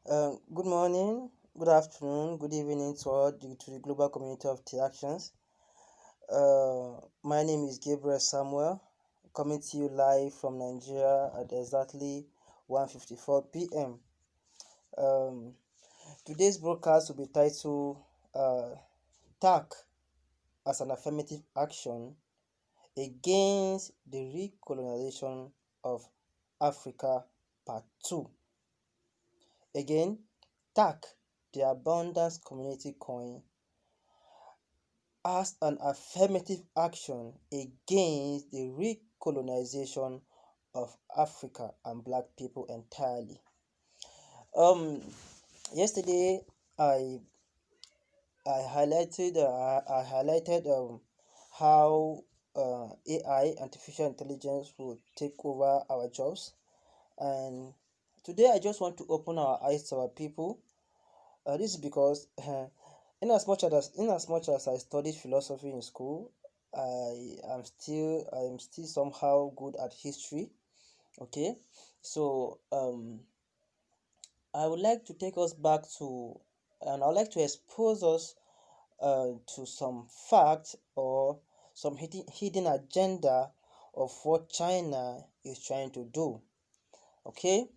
Good morning, good afternoon, good evening to the global community of T-Actions. My name is Gabriel Samuel, coming to you live from Nigeria at exactly 1:54 p.m. Um, Today's broadcast will be titled "TACC as an Affirmative Action Against the Recolonization of Africa, Part 2." Again, TACC, the Abundance Community Coin, as an affirmative action against the recolonization of Africa and black people entirely. Yesterday I I highlighted how AI, artificial intelligence, will take over our jobs, and today I just want to open our eyes to our people. This is because in as much as I studied philosophy in school, I am still somehow good at history. Okay, so I would like to take us back to, and I would like to expose us to some facts or some hidden agenda of what China is trying to do. Okay,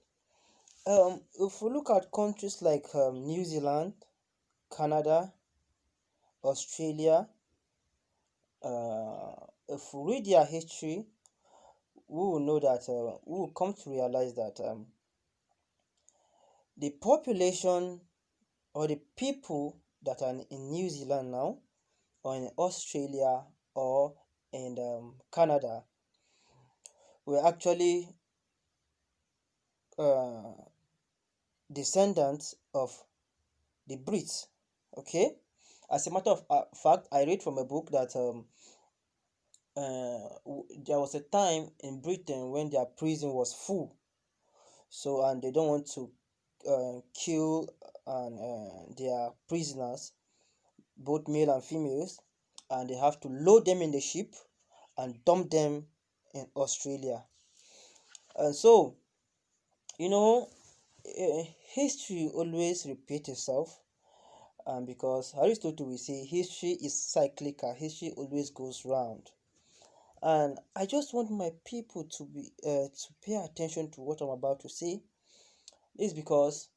if we look at countries like New Zealand, Canada, Australia, if we read their history, we will come to realize that the population or the people that are in New Zealand now, or in Australia, or in Canada, were actually uh, descendants of the Brits. Okay, as a matter of fact, I read from a book that there was a time in Britain when their prison was full, so and they don't want to kill and their prisoners, both male and females, and they have to load them in the ship and dump them in Australia. And so, you know, history always repeats itself, and because Aristotle will say history is cyclical, history always goes round. And I just want my people to pay attention to what I'm about to say. This is because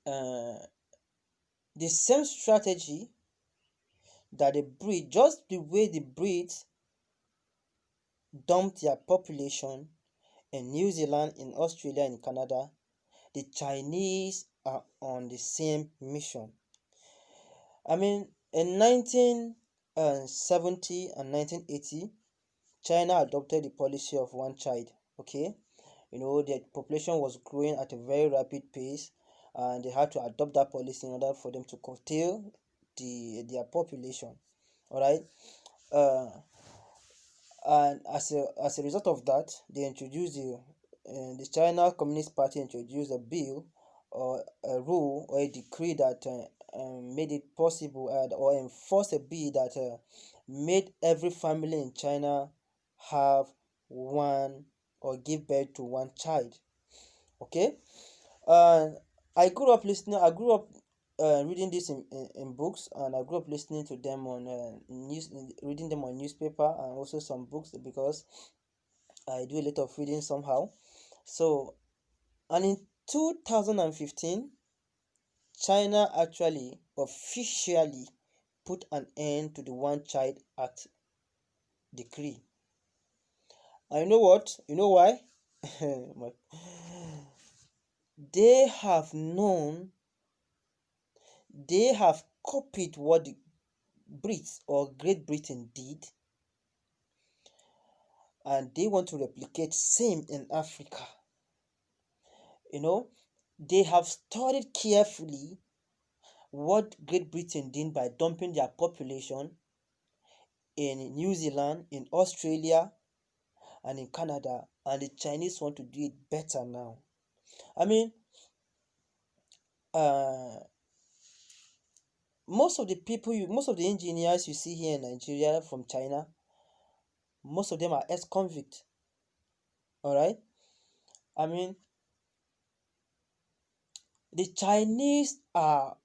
uh, the same strategy that the breed, just the way the breeds dumped their population in New Zealand, in Australia, in Canada, the Chinese are on the same mission. I mean, in 1970 and 1980, China adopted the policy of one child. Okay, the population was growing at a very rapid pace, and they had to adopt that policy in order for them to curtail their population. All right. Uh, and as a result of that, they introduced the China Communist Party introduced a bill or a rule or a decree that made it possible, or enforced a bill that made every family in China have one or give birth to one child. Okay, and I grew up reading this in books, and I grew up listening to them on reading them on newspaper and also some books, because I do a lot of reading somehow. So, and in 2015, China actually officially put an end to the One Child Act decree. And you know what? You know why? they have known, they have copied what the Brits or Great Britain did, and they want to replicate same in Africa. You know, they have studied carefully what Great Britain did by dumping their population in New Zealand, in Australia, and in Canada, and the Chinese want to do it better now. I mean, uh, most of the engineers you see here in Nigeria from China, most of them are ex-convict. All right. I mean, The Chinese are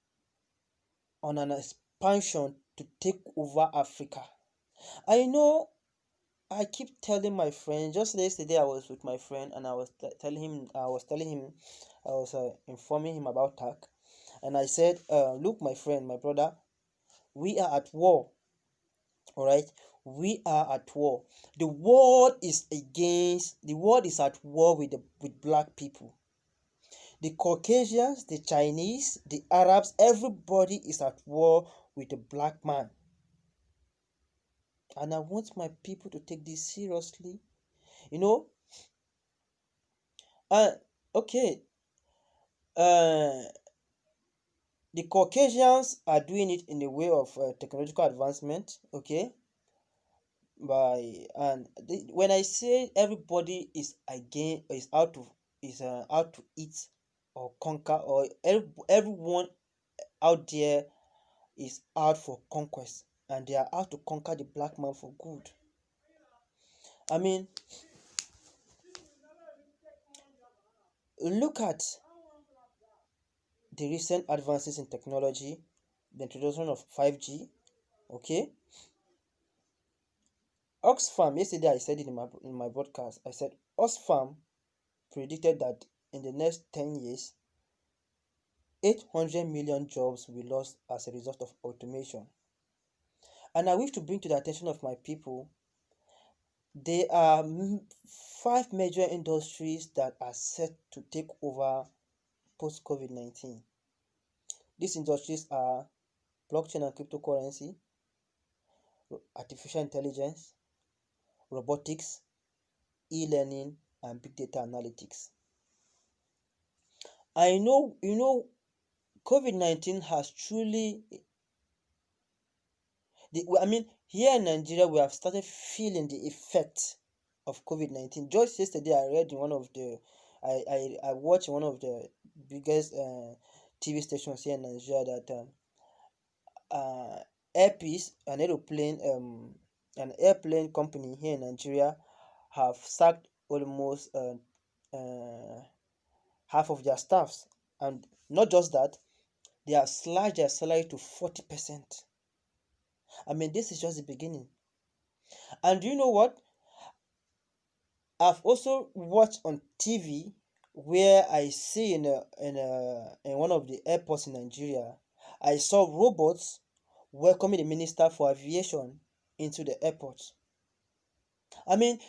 on an expansion to take over Africa. I know. I keep telling my friend. Just yesterday, I was with my friend, and I was informing him about TAC, and I said, "Look, my friend, my brother, we are at war. All right, we are at war. The world is at war with black people. The Caucasians, the Chinese, the Arabs, everybody is at war with the black man. And I want my people to take this seriously. You know, uh, okay, uh, the Caucasians are doing it in the way of technological advancement, okay? When I say everybody is again is out to eat or conquer, or everyone out there is out for conquest, and they are out to conquer the black man for good. I mean, look at the recent advances in technology, the introduction of 5G, okay? Oxfam, yesterday I said it in my broadcast. I said Oxfam predicted that in the next 10 years, 800 million jobs will be lost as a result of automation. And I wish to bring to the attention of my people, there are five major industries that are set to take over post COVID 19. These industries are blockchain and cryptocurrency, artificial intelligence, robotics, e learning, and big data analytics. I know, COVID 19 has truly, here in Nigeria, we have started feeling the effect of COVID 19. Just yesterday, I read in one of the, I watched one of the biggest TV stations here in Nigeria that Airpeace, an airplane company here in Nigeria, have sacked almost half of their staffs, and not just that, they have slashed their salary to 40%. This is just the beginning. And you know what? I've also watched on TV where I see in one of the airports in Nigeria, I saw robots welcoming the Minister for Aviation into the airport. I mean,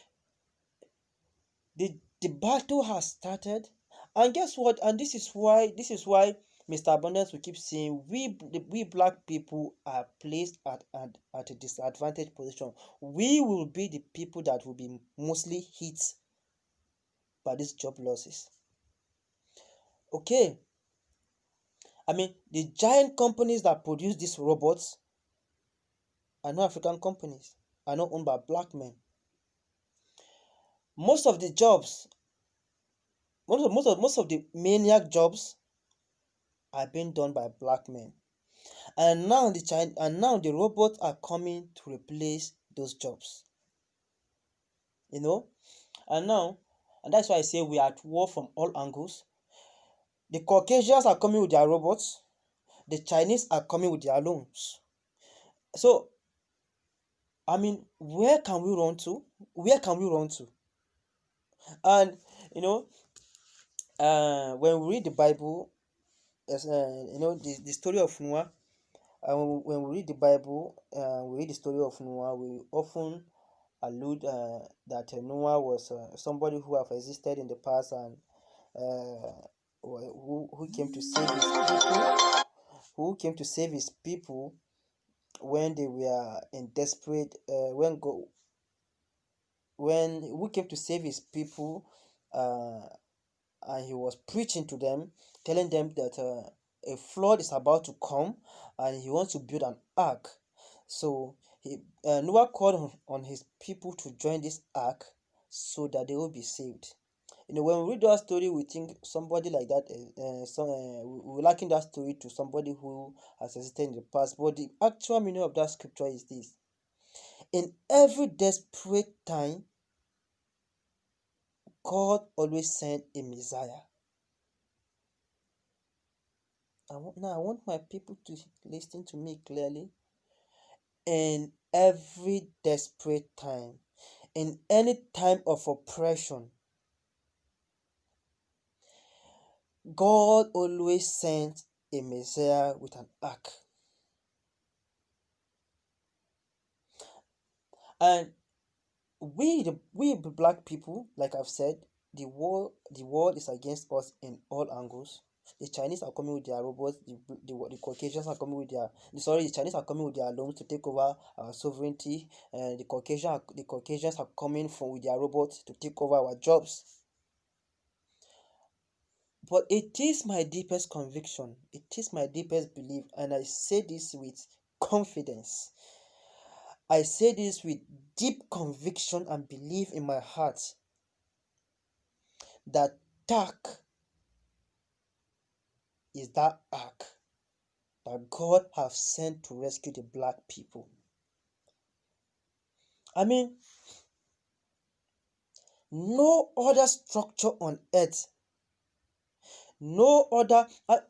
the battle has started, and guess what? And this is why Mr. Abundance will keep saying we black people are placed at a disadvantaged position. We will be the people that will be mostly hit by these job losses. Okay, the giant companies that produce these robots are not African companies, are not owned by black men. Most of the jobs, most of the maniac jobs are being done by black men. And now the robots are coming to replace those jobs. And that's why I say we are at war from all angles. The Caucasians are coming with their robots, the Chinese are coming with their loans. So, where can we run to? And when we read the Bible, the story of Noah. And when we read the Bible, we read the story of Noah, we often allude that Noah was somebody who have existed in the past, and who came to save his people, when they were in desperate when who came to save his people, uh, and he was preaching to them, telling them that a flood is about to come, and he wants to build an ark. So Noah called on his people to join this ark so that they will be saved. When we read that story, we think somebody like that. We liken that story to somebody who has existed in the past. But the actual meaning of that scripture is this: in every desperate time, God always sent a Messiah. I want my people to listen to me clearly. In every desperate time, in any time of oppression, God always sent a Messiah with an ark. And we black people, like I've said, the world is against us in all angles. The Chinese are coming with their robots. The Caucasians are coming with the Chinese are coming with their loans to take over our sovereignty. And the Caucasians are coming with their robots to take over our jobs. But it is my deepest conviction, it is my deepest belief, and I say this with confidence. I say this with deep conviction and belief in my heart that TACC is that ark that God has sent to rescue the black people. I mean, no other structure on earth, no other.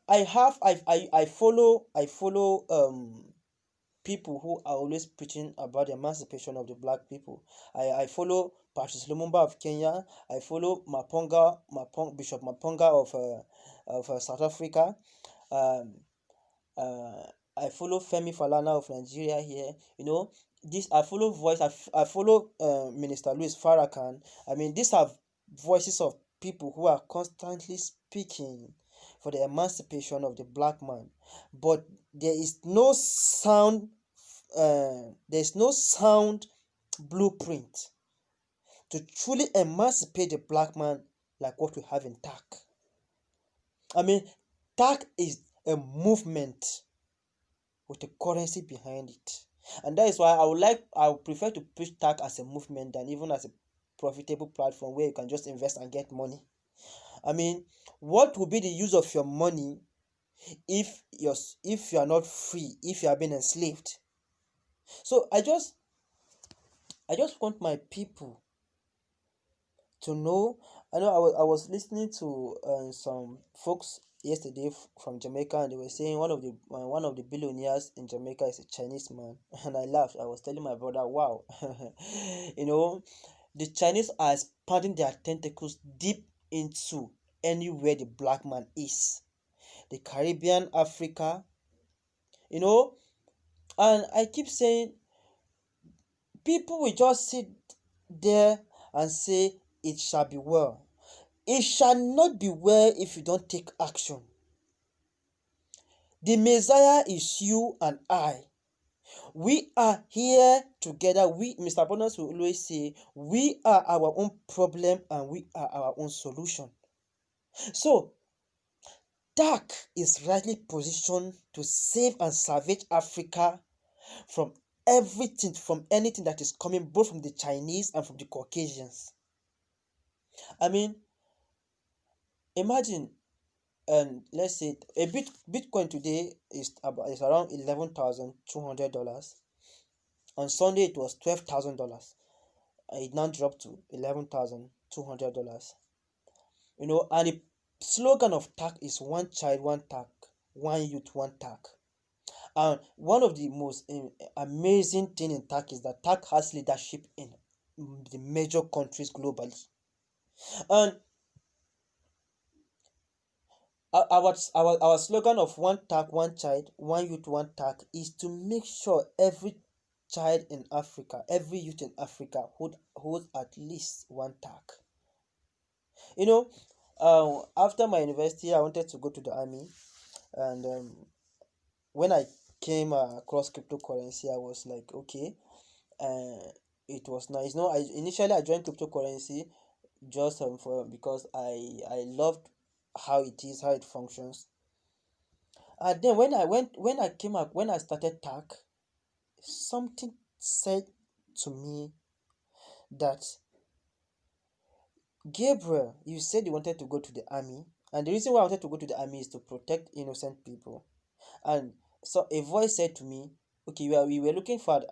I follow people who are always preaching about the emancipation of the black people. I follow Patrice Lumumba of Kenya. I follow Bishop Maponga of South Africa. Um, uh, I follow Femi Falana of Nigeria here. This I follow I follow Minister Louis Farrakhan. I mean, these are voices of people who are constantly speaking for the emancipation of the black man, but there is no sound. There's no sound blueprint to truly emancipate the black man like what we have in TACC. I mean, TACC is a movement with a currency behind it. And that is why I would prefer to push TACC as a movement than even as a profitable platform where you can just invest and get money. I mean, what will be the use of your money if you are not free, if you are being enslaved? So I just want my people to know. I was listening to some folks yesterday from Jamaica, and they were saying one of the billionaires in Jamaica is a Chinese man, and I laughed. I was telling my brother, "Wow, you know, the Chinese are expanding their tentacles deep into anywhere the black man is, the Caribbean, Africa, you know." And I keep saying, people will just sit there and say, "It shall be well." It shall not be well if you don't take action. The Messiah is you and I. We are here together. Mr. Bonus will always say, we are our own problem and we are our own solution. So, TACC is rightly positioned to save and salvage Africa from everything, from anything that is coming both from the Chinese and from the Caucasians. I mean, imagine, and let's say a Bitcoin today is around $11,200. On Sunday it was $12,000. It now dropped to $11,200. And the slogan of TACC is one child, one TACC, one youth, one TACC. And one of the most amazing thing in TACC is that TACC has leadership in the major countries globally. And our slogan of one TACC, one child, one youth, one TACC is to make sure every child in Africa, every youth in Africa holds at least one TACC. After my university, I wanted to go to the army, and when I came across cryptocurrency, I was like, okay, it was nice. I joined cryptocurrency just because I loved how it is, how it functions. And then when I started TACC, something said to me that, Gabriel, you said you wanted to go to the army, and the reason why I wanted to go to the army is to protect innocent people. And so a voice said to me, okay, we were looking for an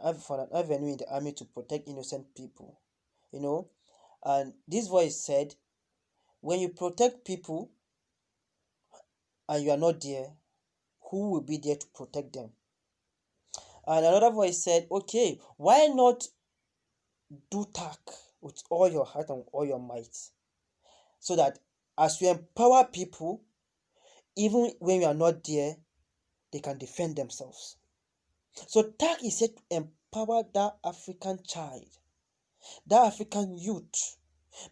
avenue in the army to protect innocent people, you know. And this voice said, when you protect people and you are not there, who will be there to protect them? And another voice said, okay, why not do TACC with all your heart and all your might, so that as you empower people, even when you are not there, they can defend themselves. So TACC is said to empower that African child, that African youth.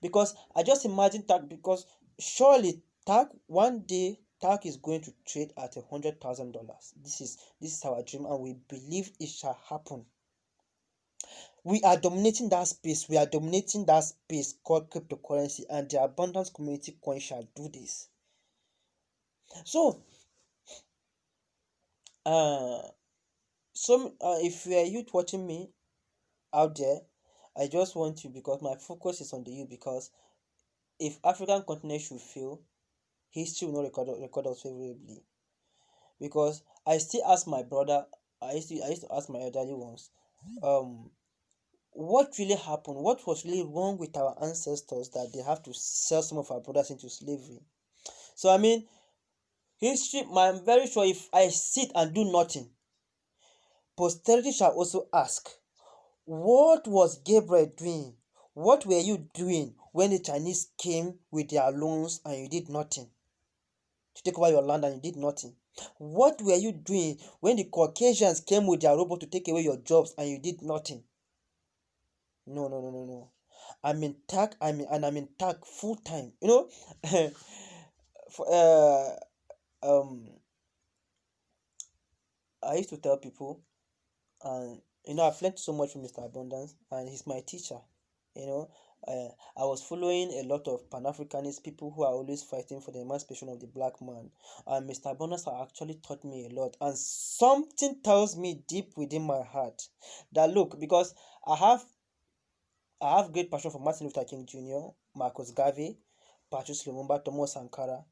Because I just imagine TACC, because surely TACC, one day TACC is going to trade at $100,000. This is our dream, and we believe it shall happen. We are dominating that space. We are dominating that space called cryptocurrency, and the abundance community coin shall do this. So, uh, if you are youth watching me out there, I just want you, because my focus is on the youth. Because if African continent should fail, history will not record us favorably. Because I still ask my brother, I used to ask my elderly ones, what really happened? What was really wrong with our ancestors that they have to sell some of our brothers into slavery? So I mean, history, I'm very sure if I sit and do nothing, posterity shall also ask, what was Gabriel doing? What were you doing when the Chinese came with their loans and you did nothing? To take over your land and you did nothing. What were you doing when the Caucasians came with their robot to take away your jobs and you did nothing? No, no, no, no, no. I'm in TACC, I'm in TACC full time. For, I used to tell people, and I've learned so much from Mr. Abundance, and he's my teacher. You know, I was following a lot of Pan-Africanist people who are always fighting for the emancipation of the black man, and Mr. Abundance has actually taught me a lot. And something tells me deep within my heart that, look, because I have great passion for Martin Luther King Jr., Marcus Garvey, Patrice Lumumba, Thomas Sankara,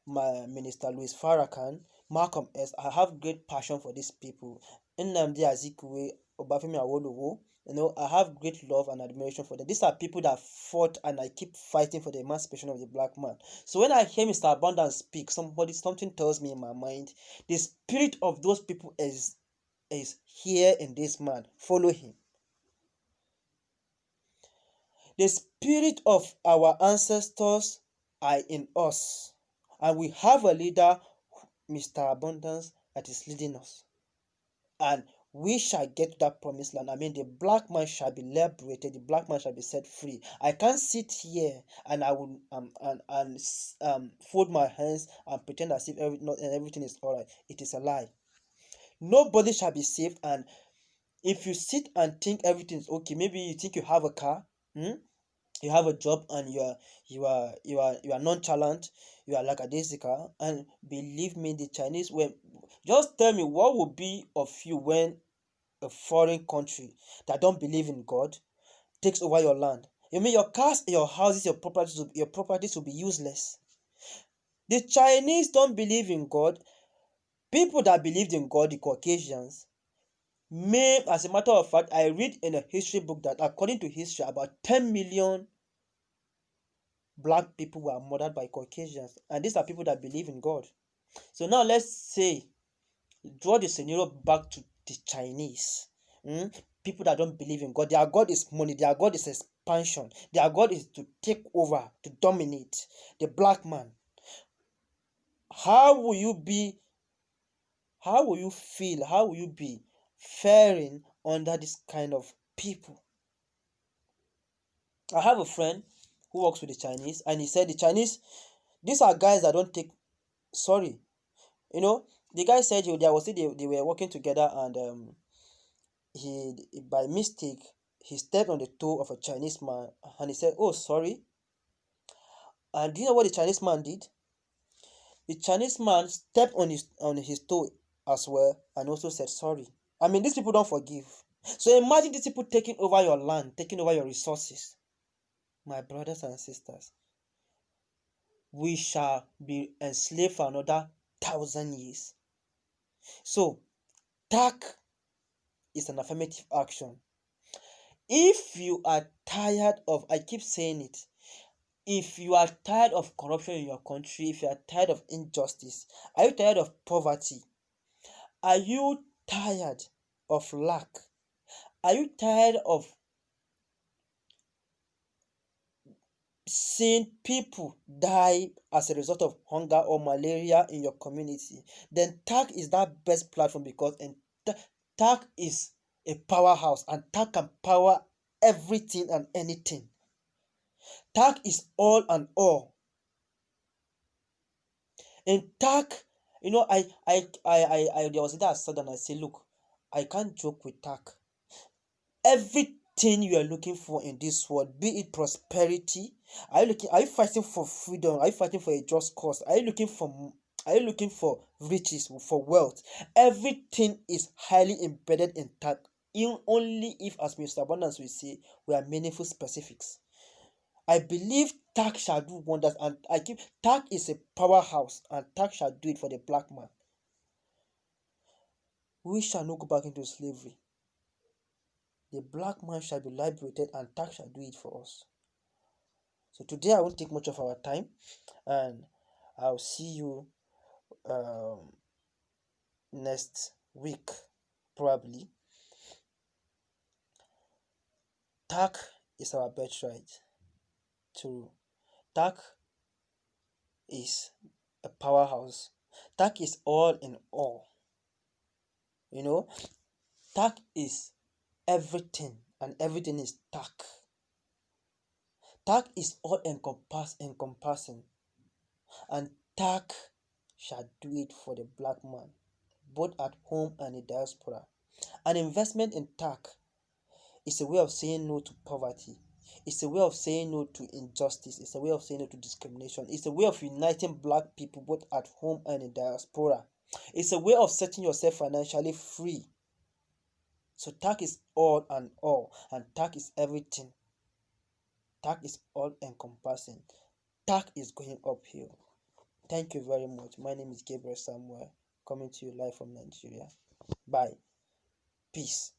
my Minister Louis Farrakhan, Malcolm X. I have great passion for these people. Nnamdi Azikiwe, Obafemi Awolowo. I have great love and admiration for them. These are people that fought, and I keep fighting for the emancipation of the black man. So when I hear Mr. Abundance speak, something tells me in my mind, the spirit of those people is here in this man. Follow him. The spirit of our ancestors are in us, and we have a leader, Mr. Abundance, that is leading us, and we shall get to that promised land. I mean, the black man shall be liberated, the black man shall be set free. I can't sit here and I will fold my hands and pretend as if everything is all right. It is a lie. Nobody shall be saved. And if you sit and think everything is okay, maybe you think you have a car, you have a job, and you are nonchalant, you are lackadaisical, and believe me, the Chinese, when just tell me what would be of you when a foreign country that don't believe in God takes over your land. You mean your cars, your houses, your properties will be useless. The Chinese don't believe in God. People that believed in God, the Caucasians, may, as a matter of fact, I read in a history book that according to history, about 10 million black people were murdered by Caucasians, and these are people that believe in God. So now let's say, draw the scenario back to the Chinese. People that don't believe in God. Their God is money, their God is expansion, their God is to take over, to dominate the black man. How will you be? How will you feel? How will you be faring under this kind of people? I have a friend who works with the Chinese, and he said the Chinese, these are guys that don't take sorry. The guy said they were working together, and he by mistake he stepped on the toe of a Chinese man, and he said, "Oh, sorry." And do you know what the Chinese man did? The Chinese man stepped on his toe as well, and also said sorry. I mean, these people don't forgive. So imagine these people taking over your land, taking over your resources. My brothers and sisters, we shall be enslaved for another 1,000 years. So TACC is an affirmative action. If you are tired of, I keep saying it, if you are tired of corruption in your country, if you are tired of injustice, are you tired of poverty? Are you tired of lack? Are you tired of seeing people die as a result of hunger or malaria in your community? Then TACC is that best platform, because TACC is a powerhouse, and TACC can power everything and anything. TACC is all and all. In TACC, there was a day I sat down and I said, look, I can't joke with TACC. Everything you are looking for in this world, be it prosperity, are you fighting for freedom, are you fighting for a just cause, are you looking for riches, for wealth, everything is highly embedded in TACC, only if, as Mr. Abundance will say, we are meaningful specifics. I believe TACC shall do wonders, and TACC is a powerhouse, and TACC shall do it for the black man. We shall not go back into slavery. The black man shall be liberated, and TACC shall do it for us. So today I won't take much of our time, and I'll see you next week probably. TACC is our birthright. TACC is a powerhouse. TACC is all in all. TACC is everything, and everything is TACC. TACC is all encompassing, and TACC shall do it for the black man, both at home and in diaspora. An investment in TACC is a way of saying no to poverty. It's a way of saying no to injustice. It's a way of saying no to discrimination. It's a way of uniting black people both at home and in diaspora. It's a way of setting yourself financially free. So TACC is all and all, and TACC is everything. TACC is all encompassing. TACC is going uphill. Thank you very much. My name is Gabriel Samuel, coming to you live from Nigeria. Bye. Peace.